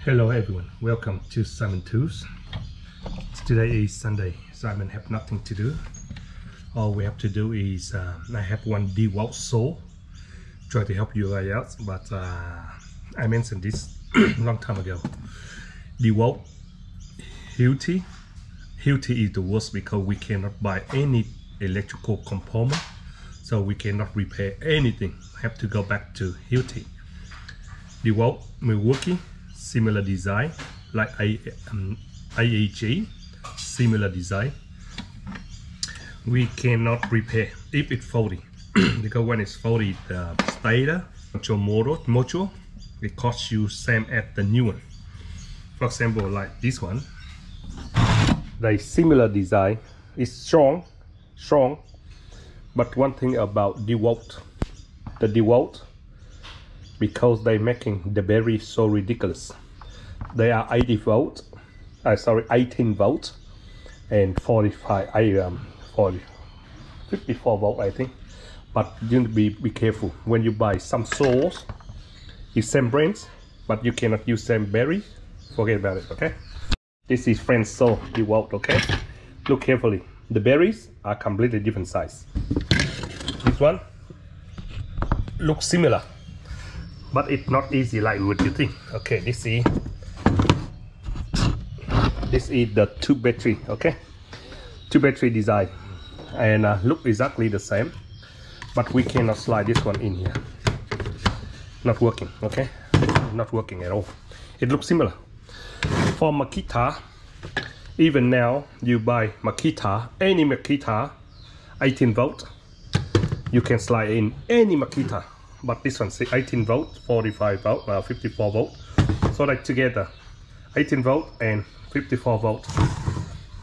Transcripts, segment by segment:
Hello everyone, welcome to Simon Tools. Today is Sunday. Simon have nothing to do. All we have to do is I have one Dewalt saw. Try to help you guys out, but I mentioned this long time ago. Dewalt Hilti is the worst because we cannot buy any electrical component, so we cannot repair anything. Have to go back to Hilti. Dewalt Milwaukee, similar design like IAG, similar design. We cannot repair if it's faulty because when it's faulty, the stator control module it costs you same as the new one. For example, like this one, the similar design is strong, but one thing about Dewalt, the Dewalt, because they making the battery so ridiculous. They are 80 volt, 18 volt and 54 volt, I think. But you need to be careful when you buy some saws. It's same brands, but you cannot use same battery. Forget about it, okay? This is French saw Dewalt, okay? Look carefully. The batteries are completely different size. This one looks similar, but it's not easy like what you think. Okay, this is the two battery, okay? Two battery design, and look exactly the same, but we cannot slide this one in here. Not working, okay? Not working at all. It looks similar. For Makita, even now you buy Makita, any Makita 18 volt, you can slide in any Makita. But this one say 18 volt, 45 volt, 54 volt. So like together, 18 volt and 54 volt.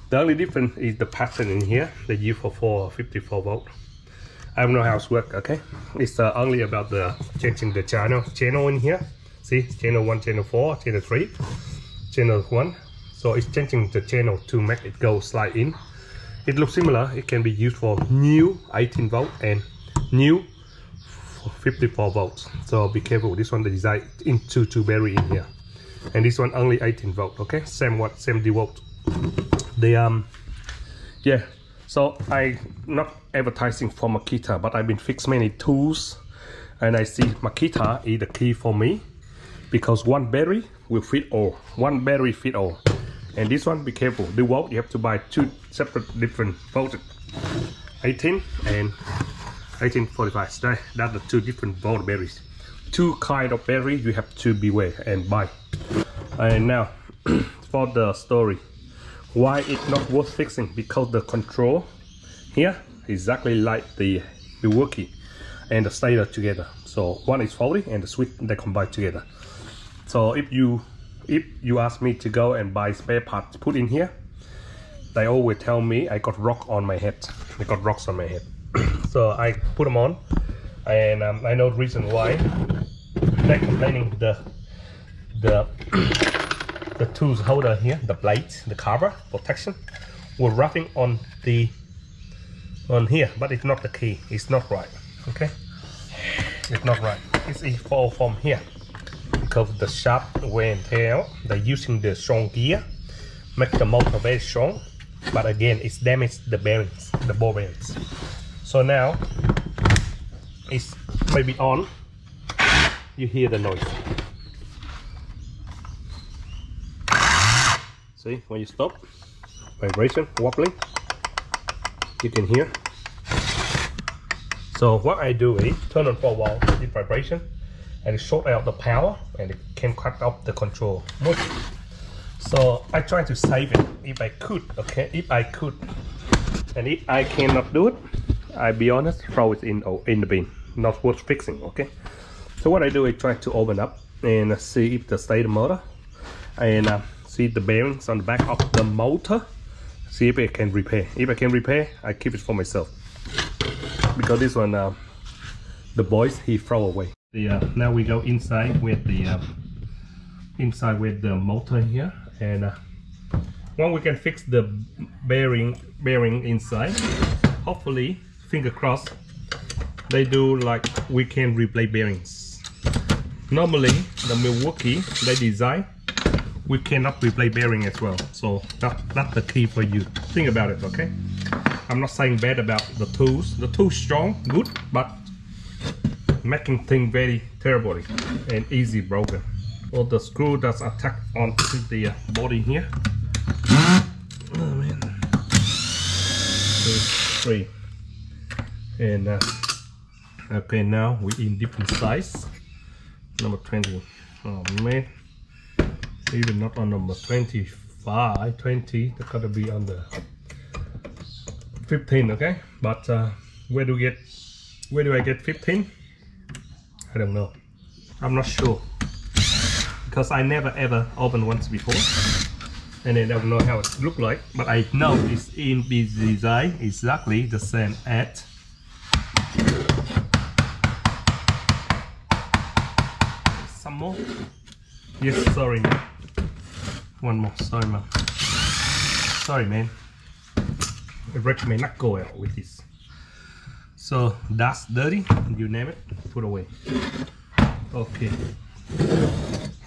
The only difference is the pattern in here. They use for 54 volt. I don't know how it works. Okay, it's only about the changing the channel in here. See, channel 1, channel 4, channel 3, channel 1. So it's changing the channel to make it go slide in. It looks similar. It can be used for new 18 volt and new 54 volts. So be careful. This one they design into two battery in here, and this one only 18 volt. Okay, same Dewalt. The yeah. So I not advertising for Makita, but I've been fixed many tools, and I see Makita is the key for me because one battery will fit all. One battery fit all, and this one be careful. Dewalt you have to buy two separate different voltage, 18 and 1845. So that's the two different volt batteries. Two kind of battery you have to beware and buy. And now for the story, why it's not worth fixing, because the control here exactly like the Milwaukee and the stator together. So one is faulty and the switch they combine together. So if you ask me to go and buy spare parts put in here, they always tell me I got rock on my head. I got rocks on my head. So I put them on, and I know the reason why. They're complaining the tools holder here, the blade, the cover protection, were wrapping on here, but it's not the key. It's not right. Okay, it's not right. It's fall from here because the shaft wear and tear. They're using the strong gear, make the motor very strong, but again it's damaged the bearings, the ball bearings. So now it's maybe on. You hear the noise. See, when you stop, vibration, wobbling, you can hear. So what I do is turn on for a while, the vibration, and it short out the power, and it can cut off the control module. So I try to save it if I could. Okay, if I could, and if I cannot do it, I'll be honest, throw it in the bin. Not worth fixing. Okay. So what I do is try to open up and see if the stator motor, and see the bearings on the back of the motor. See if I can repair. If I can repair, I keep it for myself. Because this one, the boys he throw away. Now we go inside with the motor here, and when we can fix the bearing inside, hopefully, finger crossed, they do like we can replace bearings. Normally the Milwaukee they design we cannot replace bearing as well. So that's the key for you. Think about it, okay? I'm not saying bad about the tools. The tools strong, good, but making things very terrible and easy broken. All the screw that's attached onto the body here. Oh man. 2, 3. And okay, now we in different size. Number 20. Oh man. Even not on number 25, 20, they're gonna be on the 15, okay? But where do I get 15? I don't know. I'm not sure. Because I never ever opened once before. And I don't know how it look like. But I know it's in this design exactly the same as some more. Yes, sorry man. One more, sorry man. Sorry man. I recommend not go out with this. So that's dirty, you name it, put away. Okay.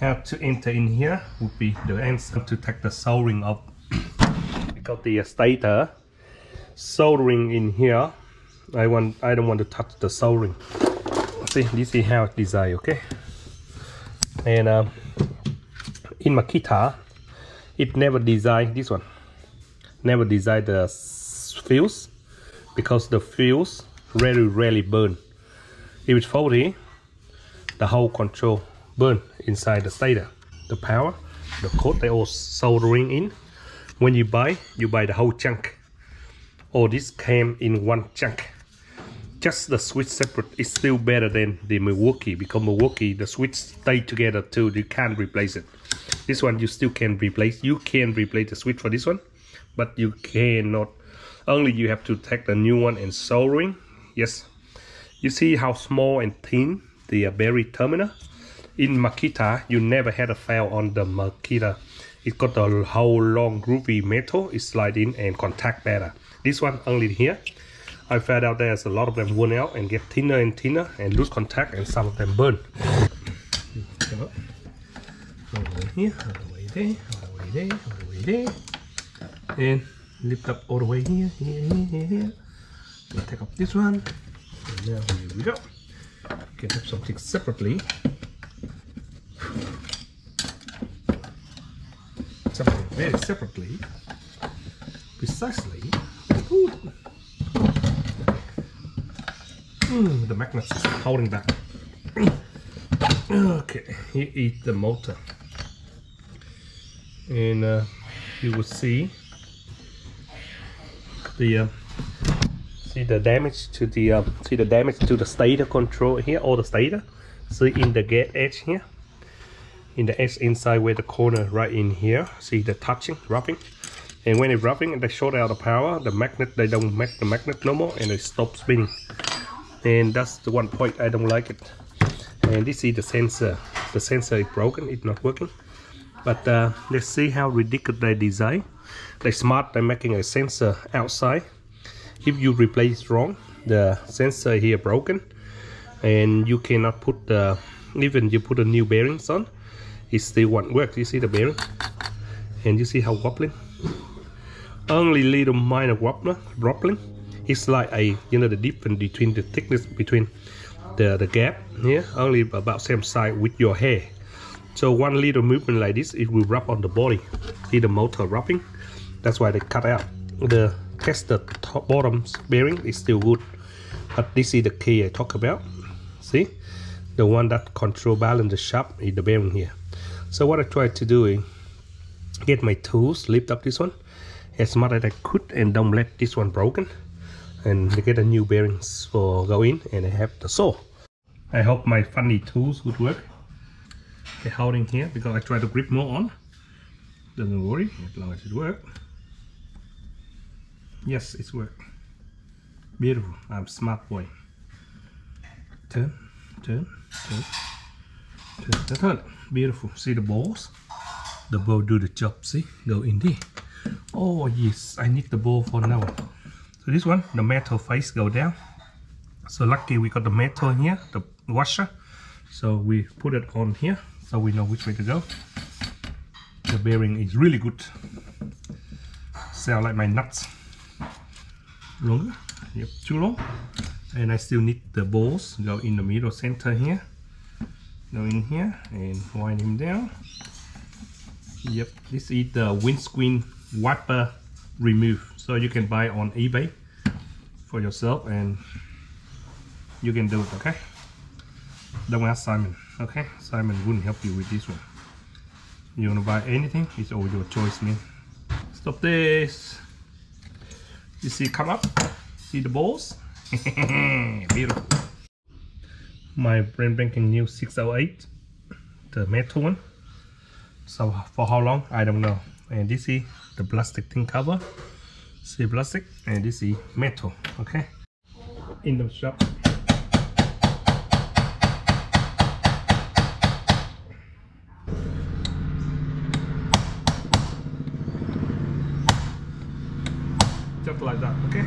How to enter in here would be the answer to take the soldering off. Because the stator soldering in here, I don't want to touch the soldering. See, this is how it's designed, okay? And in Makita, it never designed this one. Never designed the fuse because the fuse rarely burn. If it's faulty, the whole control burn inside the stator. The power, the code, they all soldering in. When you buy the whole chunk. All this came in one chunk. Just the switch separate is still better than the Milwaukee, because Milwaukee the switch stay together too. You can't replace it. This one you still can replace. You can replace the switch for this one, but you cannot. Only you have to take the new one and soldering. Yes, you see how small and thin the bearing terminal. In Makita, you never had a fail on the Makita. It got the whole long groovy metal. It slide in and contact better. This one only here. I found out there's a lot of them worn out and get thinner and thinner and lose contact, and some of them burn. Come up. All the way here, all the way there, all the way there, all the way there. And lift up all the way here, here. We'll take up this one. And now here we go. You can have something separately. Something very separately. Precisely. Ooh. The magnets is holding back. Okay, here is the motor, and you will see the damage to the stator control here, or the stator. See in the gate edge here, in the edge inside where the corner right in here. See the touching, rubbing. And when it's rubbing and they short out the power, the magnet, they don't make the magnet no more and it stops spinning. And that's the one point I don't like it. And this is the sensor. The sensor is broken, it's not working. But let's see how ridiculous they design. They're smart, they're making a sensor outside. If you replace wrong, the sensor here broken, and you cannot put the, even you put a new bearings on, it still won't work. You see the bearing? And you see how wobbling? Only little minor wobbling. It's like a, you know, the difference between the thickness between the gap here, only about same size with your hair. So one little movement like this, it will rub on the body. See the motor rubbing? That's why they cut out. The tester top bottom bearing is still good, but this is the key I talk about. See, the one that control balance the shaft is the bearing here. So what I tried to do is get my tools, lift up this one as much as I could, and don't let this one broken, and get a new bearings for go in, and I have the saw. I hope my funny tools would work. They're holding here because I try to grip more on. Don't worry, as long as it works. Yes, it's worked. Beautiful. I'm smart boy. Turn. Beautiful. See the balls? The ball do the job. See, go in there. Oh yes, I need the ball for now. So this one, the metal face go down. So lucky we got the metal here, the washer. So we put it on here, so we know which way to go. The bearing is really good. Sound like my nuts. Longer? Yep, too long. And I still need the balls. Go in the middle center here. Go in here and wind him down. Yep, this is the windscreen wiper remove. So you can buy on eBay for yourself and you can do it, okay? Don't ask Simon, okay? Simon wouldn't help you with this one. You wanna buy anything, it's all your choice, man. Stop this. You see it come up? See the balls? Beautiful. My brand banking new 608, the metal one. So for how long? I don't know. And this is the plastic thing cover. See plastic, and this is metal, okay? In the shop. Just like that, okay?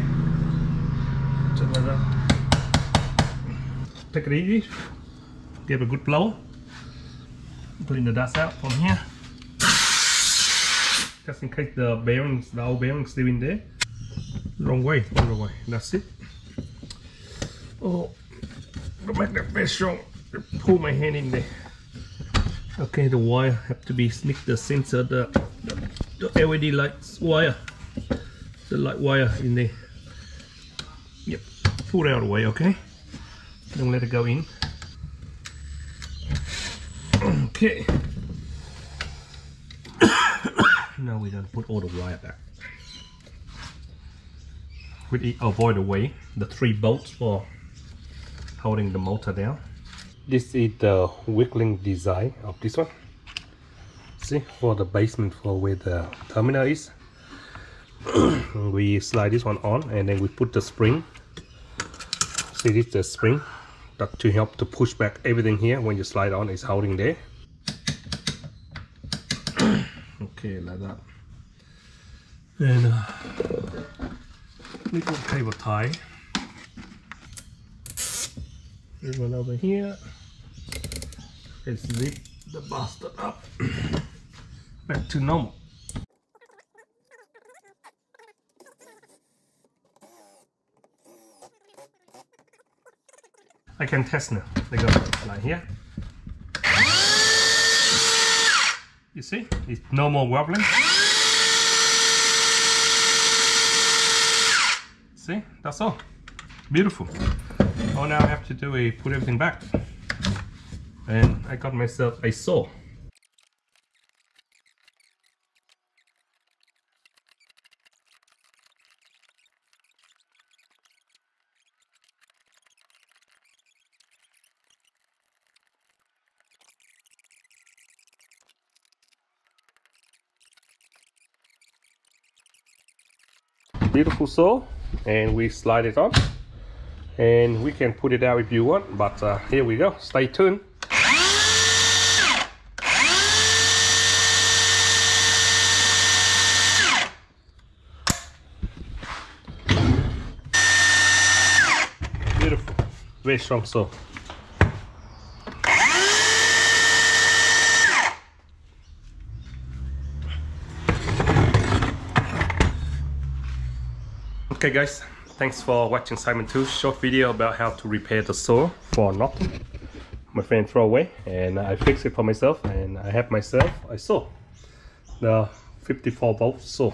Just like that. Take it easy. Give a good blow. Clean the dust out from here. Just in case the bearings, the old bearings still in there. Wrong way, wrong way. That's it. Oh, to make that very strong. Pull my hand in there. Okay, the wire have to be sneak the sensor, the LED lights wire. The light wire in there. Yep, pull it out of the way, okay? Don't let it go in. Okay. Now we don't put all the wire back. We avoid away the 3 bolts for holding the motor down. This is the wiggling design of this one. See, for the basement, for where the terminal is. We slide this one on and then we put the spring. See, this is the spring that to help to push back everything here. When you slide on, it's holding there. Okay, like that. And little cable tie. This one over here. Let's zip the bastard up. Back to normal. I can test now. They go like here. You see, it's no more wobbling. See, that's all. Beautiful. All now I have to do is put everything back. And I got myself a saw. Beautiful saw, and we slide it on, and we can put it out if you want, but here we go. Stay tuned. Beautiful, very strong saw. Okay guys, thanks for watching Simon 2's short video about how to repair the saw for knot. My friend threw away and I fixed it for myself, and I have myself a saw, the 54 volt saw.